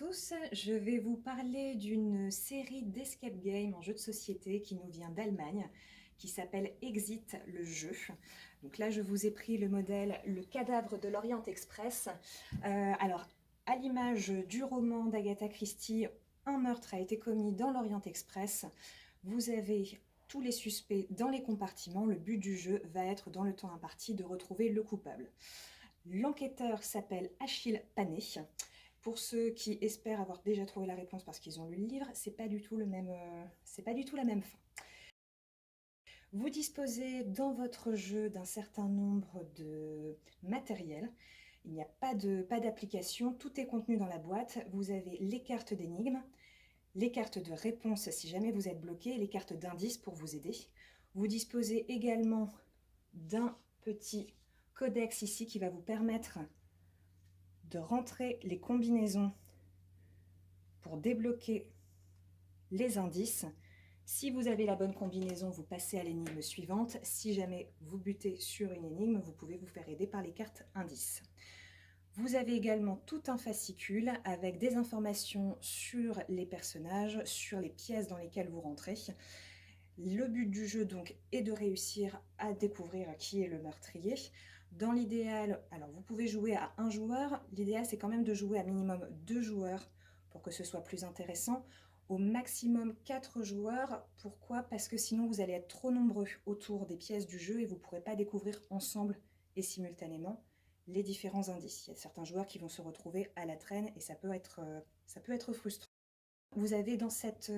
tous, je vais vous parler d'une série d'escape game en jeu de société qui nous vient d'Allemagne, qui s'appelle Exit, le jeu. Donc là, je vous ai pris le modèle Le Cadavre de l'Orient Express. Alors, à l'image du roman d'Agatha Christie, un meurtre a été commis dans l'Orient Express. Vous avez tous les suspects dans les compartiments. Le but du jeu va être, dans le temps imparti, de retrouver le coupable. L'enquêteur s'appelle Achille Panet. Pour ceux qui espèrent avoir déjà trouvé la réponse parce qu'ils ont lu le livre, c'est pas du tout c'est pas du tout la même fin. Vous disposez dans votre jeu d'un certain nombre de matériel. Il n'y a pas d'application, tout est contenu dans la boîte. Vous avez les cartes d'énigmes, les cartes de réponse si jamais vous êtes bloqué, les cartes d'indices pour vous aider. Vous disposez également d'un petit codex ici qui va vous permettre de rentrer les combinaisons pour débloquer les indices. Si vous avez la bonne combinaison, vous passez à l'énigme suivante. Si jamais vous butez sur une énigme, vous pouvez vous faire aider par les cartes indices. Vous avez également tout un fascicule avec des informations sur les personnages, sur les pièces dans lesquelles vous rentrez. Le but du jeu donc est de réussir à découvrir qui est le meurtrier. Dans l'idéal, alors vous pouvez jouer à un joueur, l'idéal c'est quand même de jouer à minimum 2 joueurs pour que ce soit plus intéressant. Au maximum 4 joueurs, pourquoi? Parce que sinon vous allez être trop nombreux autour des pièces du jeu et vous ne pourrez pas découvrir ensemble et simultanément les différents indices. Il y a certains joueurs qui vont se retrouver à la traîne et ça peut être frustrant. Vous avez dans cette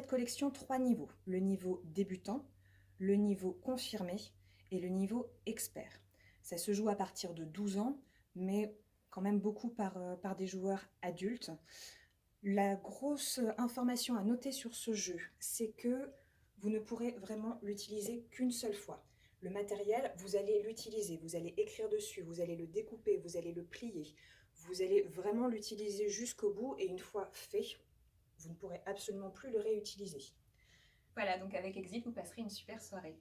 collection 3 niveaux. Le niveau débutant, le niveau confirmé et le niveau expert. Ça se joue à partir de 12 ans, mais quand même beaucoup par des joueurs adultes. La grosse information à noter sur ce jeu, c'est que vous ne pourrez vraiment l'utiliser qu'une seule fois. Le matériel, vous allez l'utiliser, vous allez écrire dessus, vous allez le découper, vous allez le plier. Vous allez vraiment l'utiliser jusqu'au bout et une fois fait, vous ne pourrez absolument plus le réutiliser. Voilà, donc avec Exit, vous passerez une super soirée.